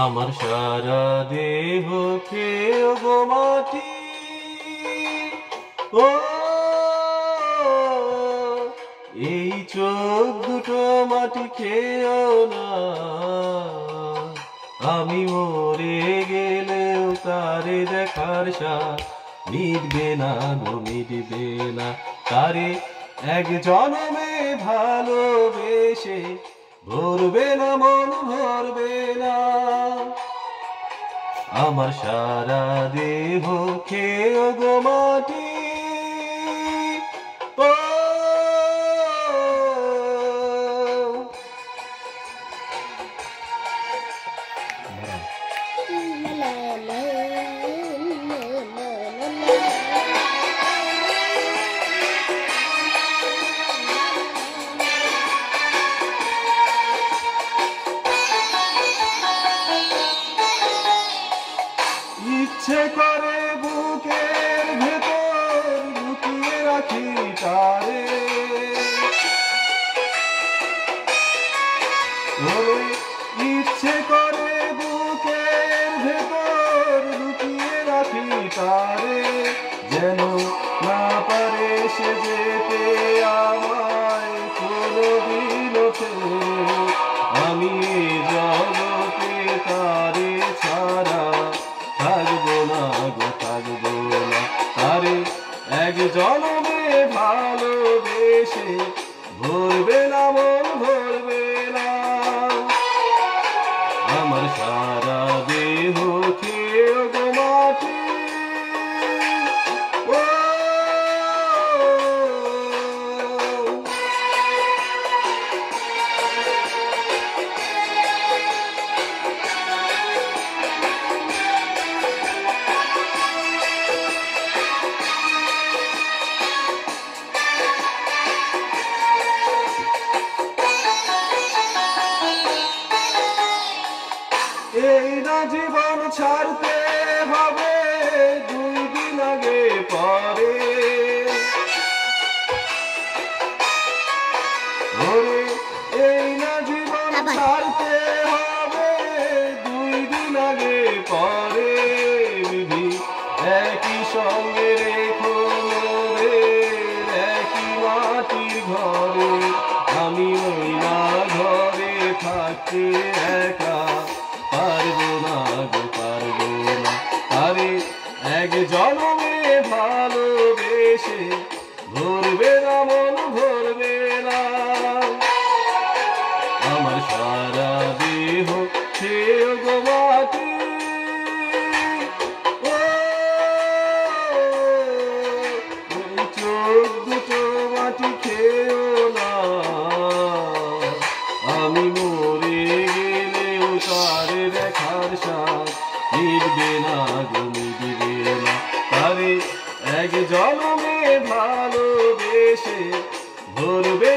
আমার সারা দেহ খেয়ে গো মাটি, ও এই চোখ দুটো মাটি খেয়েও না। আমি মরে গেলেও তারে দেখার স্বাদ মিটবে না গো, মিটবে না। তারে এক জনমে ভালোবেসে ভরবে না মন, ভরবে না। আমার সারা দেহ খেয়ে গো মাটি, ও ইচ্ছে করে বুকের ভেতর লুকিয়ে রাখি তারে, ইচ্ছে করে বুকের ভেতর লুকিয়ে রাখি তারে, যেন না পারে সে যেতে আমায় কোনদিন ছেড়ে। আমি জগতে তারে ছাড়া থাকবো না গো, থাকবো না। তারে এক জনমে ভালোবেসে ভরবে না মন, ভরবে না। আমার সারা দেহ খেয়ে গো মাটি, ও এই না জীবন ছাড়তে হবে 2 দিন আগে পরে, ওরে এই না জীবন ছাড়তে হবে 2 দিন আগে পরে। বিধি একই সঙ্গে রেখো মোদের একই মাটির ঘরে, আমি ওই না ঘরে থাকতে একা পারবো না গো, পারবো না। আরে এক জনমে ভালোবেসে ভরবে না মন, ভরবে না। আমার সারা দেহ খেয়ে গো মাটি, ও ওই চোখ দুটো মাটি খেয়েও না। আমি মরে গেলেও তারে দেখার স্বাদ মিটবে না গো, মিটবে না। তারে এক জনমে ভালোবেসে ভরবে